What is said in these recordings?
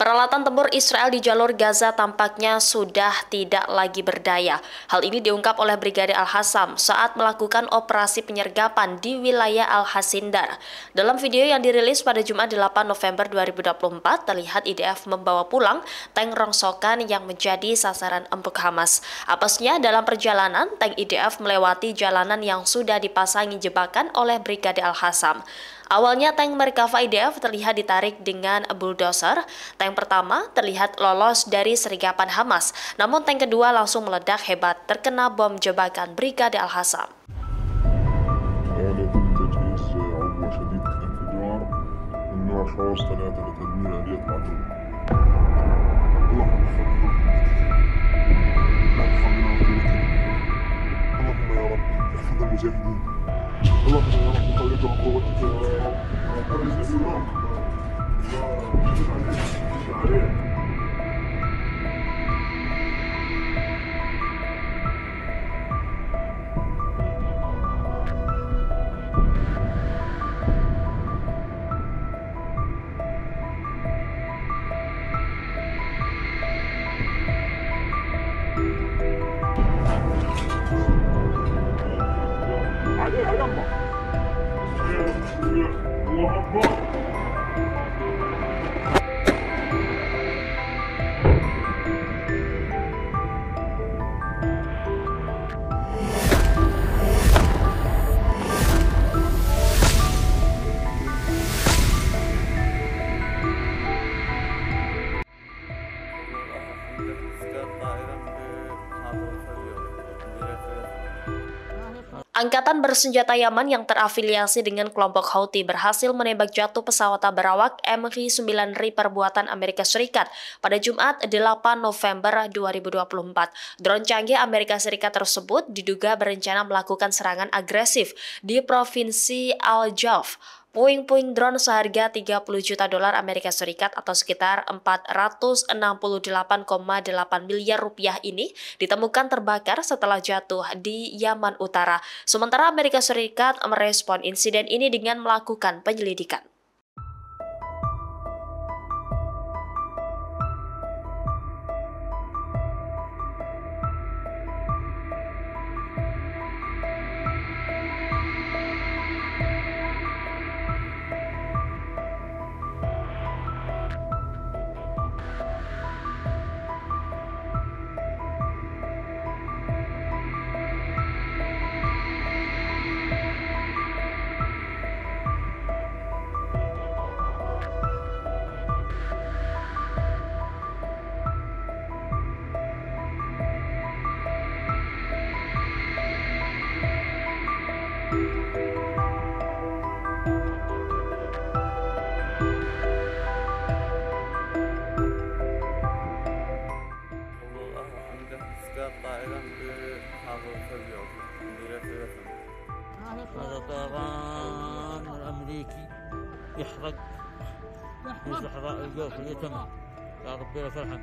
Peralatan tempur Israel di jalur Gaza tampaknya sudah tidak lagi berdaya. Hal ini diungkap oleh Brigadir Al-Hassam saat melakukan operasi penyergapan di wilayah Al-Hasindar. Dalam video yang dirilis pada Jumat 8 November 2024, terlihat IDF membawa pulang tank rongsokan yang menjadi sasaran empuk Hamas. Apesnya, dalam perjalanan, tank IDF melewati jalanan yang sudah dipasangi jebakan oleh Brigadir Al-Hassam. Awalnya tank Merkava IDF terlihat ditarik dengan bulldozer. Tank pertama terlihat lolos dari sergapan Hamas, namun tank kedua langsung meledak hebat terkena bom jebakan Brigadir Al-Hassam. Angkatan bersenjata Yaman yang terafiliasi dengan kelompok Houthi berhasil menembak jatuh pesawat berawak MQ-9 perbuatan Amerika Serikat pada Jumat 8 November 2024. Drone canggih Amerika Serikat tersebut diduga berencana melakukan serangan agresif di Provinsi Al-Jauf. Puing-puing drone seharga 30 juta dolar Amerika Serikat atau sekitar 468,8 miliar rupiah ini ditemukan terbakar setelah jatuh di Yaman Utara. Sementara Amerika Serikat merespon insiden ini dengan melakukan penyelidikan. هذا طيران الأمريكي يحرق في صحراء الجوف اليتم. يا ربي لك الحمد.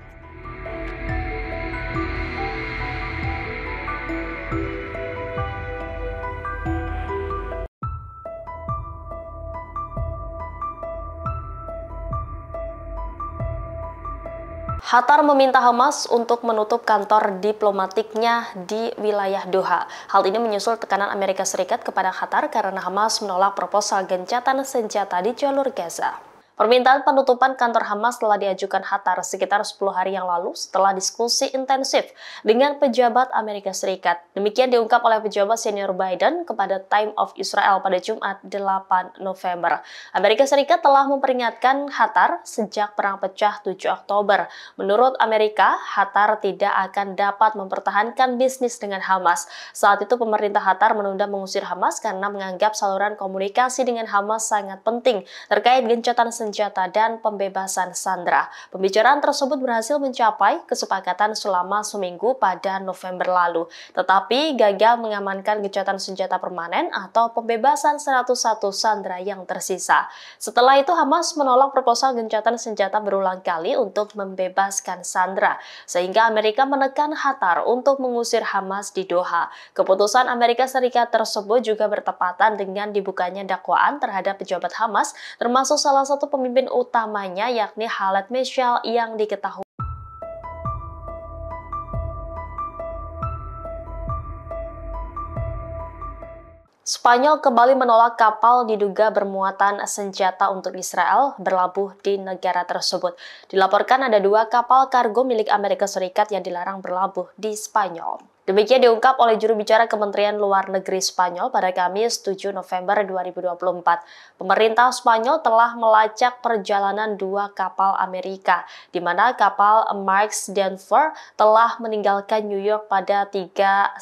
Qatar meminta Hamas untuk menutup kantor diplomatiknya di wilayah Doha. Hal ini menyusul tekanan Amerika Serikat kepada Qatar karena Hamas menolak proposal gencatan senjata di jalur Gaza. Permintaan penutupan kantor Hamas telah diajukan Qatar sekitar 10 hari yang lalu setelah diskusi intensif dengan pejabat Amerika Serikat. Demikian diungkap oleh pejabat senior Biden kepada Time of Israel pada Jumat 8 November. Amerika Serikat telah memperingatkan Qatar sejak Perang Pecah 7 Oktober. Menurut Amerika, Qatar tidak akan dapat mempertahankan bisnis dengan Hamas. Saat itu pemerintah Qatar menunda mengusir Hamas karena menganggap saluran komunikasi dengan Hamas sangat penting terkait gencatan senjata dan pembebasan sandera. Pembicaraan tersebut berhasil mencapai kesepakatan selama seminggu pada November lalu, tetapi gagal mengamankan gencatan senjata permanen atau pembebasan 101 sandera yang tersisa. Setelah itu Hamas menolak proposal gencatan senjata berulang kali untuk membebaskan sandera, sehingga Amerika menekan Qatar untuk mengusir Hamas di Doha. Keputusan Amerika Serikat tersebut juga bertepatan dengan dibukanya dakwaan terhadap pejabat Hamas, termasuk salah satu pemimpin utamanya yakni Khaled Meshaal yang diketahui Spanyol kembali menolak kapal diduga bermuatan senjata untuk Israel berlabuh di negara tersebut. Dilaporkan ada 2 kapal kargo milik Amerika Serikat yang dilarang berlabuh di Spanyol. Demikian diungkap oleh juru bicara Kementerian Luar Negeri Spanyol pada Kamis 7 November 2024. Pemerintah Spanyol telah melacak perjalanan 2 kapal Amerika, di mana kapal Mark Denver telah meninggalkan New York pada 31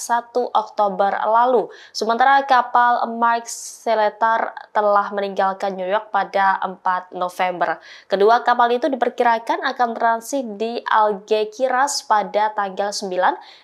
Oktober lalu. Sementara kapal Mark Seletar telah meninggalkan New York pada 4 November. Kedua kapal itu diperkirakan akan transit di Algeciras pada tanggal 9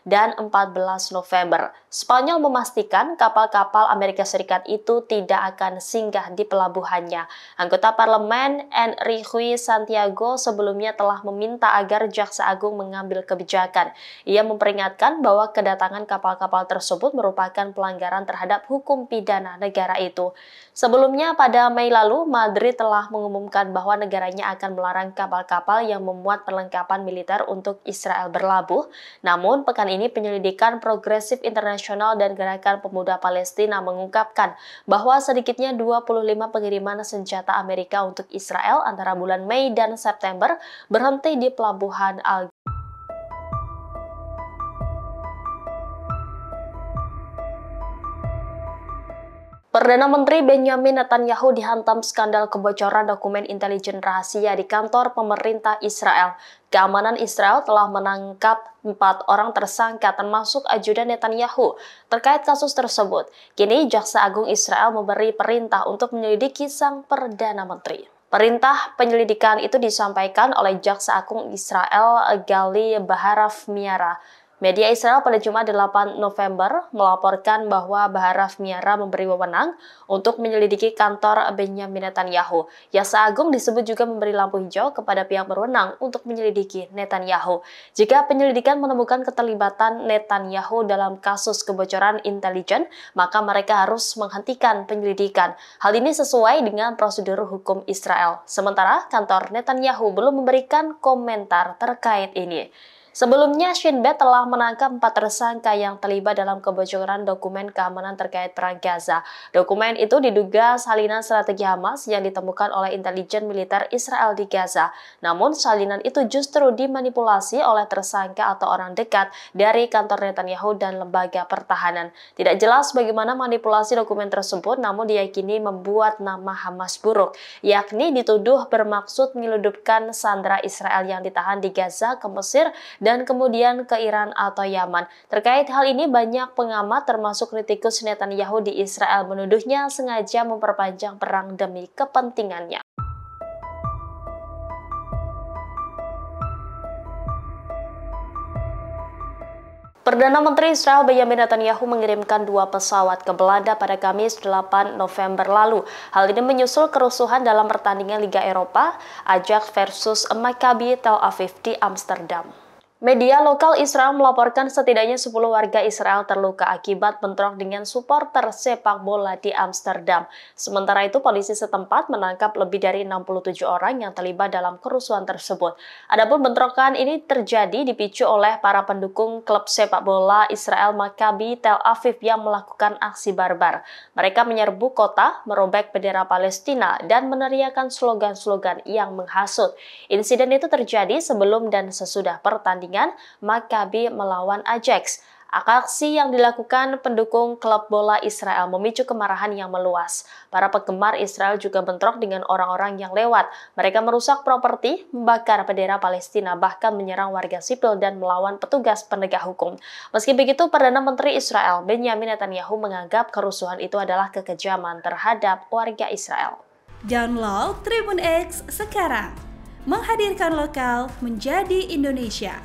dan 14 November. Spanyol memastikan kapal-kapal Amerika Serikat itu tidak akan singgah di pelabuhannya. Anggota parlemen Enrique Santiago sebelumnya telah meminta agar Jaksa Agung mengambil kebijakan. Ia memperingatkan bahwa kedatangan kapal-kapal tersebut merupakan pelanggaran terhadap hukum pidana negara itu. Sebelumnya pada Mei lalu, Madrid telah mengumumkan bahwa negaranya akan melarang kapal-kapal yang memuat perlengkapan militer untuk Israel berlabuh. Namun, pekan ini penyelidikan Progresif Internasional dan Gerakan Pemuda Palestina mengungkapkan bahwa sedikitnya 25 pengiriman senjata Amerika untuk Israel antara bulan Mei dan September berhenti di pelabuhan Perdana Menteri Benjamin Netanyahu dihantam skandal kebocoran dokumen intelijen rahasia di kantor pemerintah Israel. Keamanan Israel telah menangkap 4 orang tersangka termasuk ajudan Netanyahu terkait kasus tersebut. Kini Jaksa Agung Israel memberi perintah untuk menyelidiki sang Perdana Menteri. Perintah penyelidikan itu disampaikan oleh Jaksa Agung Israel Gali Baharaf Miara. Media Israel pada Jumat 8 November melaporkan bahwa Baharaf Miara memberi wewenang untuk menyelidiki kantor Benjamin Netanyahu. Jaksa Agung disebut juga memberi lampu hijau kepada pihak berwenang untuk menyelidiki Netanyahu. Jika penyelidikan menemukan keterlibatan Netanyahu dalam kasus kebocoran intelijen, maka mereka harus menghentikan penyelidikan. Hal ini sesuai dengan prosedur hukum Israel. Sementara kantor Netanyahu belum memberikan komentar terkait ini. Sebelumnya, Shin Bet telah menangkap 4 tersangka yang terlibat dalam kebocoran dokumen keamanan terkait Perang Gaza. Dokumen itu diduga salinan strategi Hamas yang ditemukan oleh intelijen militer Israel di Gaza. Namun, salinan itu justru dimanipulasi oleh tersangka atau orang dekat dari kantor Netanyahu dan lembaga pertahanan. Tidak jelas bagaimana manipulasi dokumen tersebut, namun diyakini membuat nama Hamas buruk, yakni dituduh bermaksud menyelundupkan sandera Israel yang ditahan di Gaza ke Mesir dan kemudian ke Iran atau Yaman. Terkait hal ini, banyak pengamat termasuk kritikus Netanyahu di Israel menuduhnya sengaja memperpanjang perang demi kepentingannya. Perdana Menteri Israel Benjamin Netanyahu mengirimkan 2 pesawat ke Belanda pada Kamis 8 November lalu. Hal ini menyusul kerusuhan dalam pertandingan Liga Eropa, Ajax versus Maccabi Tel Aviv di Amsterdam. Media lokal Israel melaporkan setidaknya 10 warga Israel terluka akibat bentrok dengan supporter sepak bola di Amsterdam. Sementara itu, polisi setempat menangkap lebih dari 67 orang yang terlibat dalam kerusuhan tersebut. Adapun bentrokan ini terjadi dipicu oleh para pendukung klub sepak bola Israel Maccabi Tel Aviv yang melakukan aksi barbar. Mereka menyerbu kota, merobek bendera Palestina, dan meneriakkan slogan-slogan yang menghasut. Insiden itu terjadi sebelum dan sesudah pertandingan Maccabi melawan Ajax. Aksi yang dilakukan pendukung klub bola Israel memicu kemarahan yang meluas. Para penggemar Israel juga bentrok dengan orang-orang yang lewat. Mereka merusak properti, membakar bendera Palestina, bahkan menyerang warga sipil dan melawan petugas penegak hukum. Meski begitu, Perdana Menteri Israel Benjamin Netanyahu menganggap kerusuhan itu adalah kekejaman terhadap warga Israel. Download Tribun X sekarang, menghadirkan lokal menjadi Indonesia.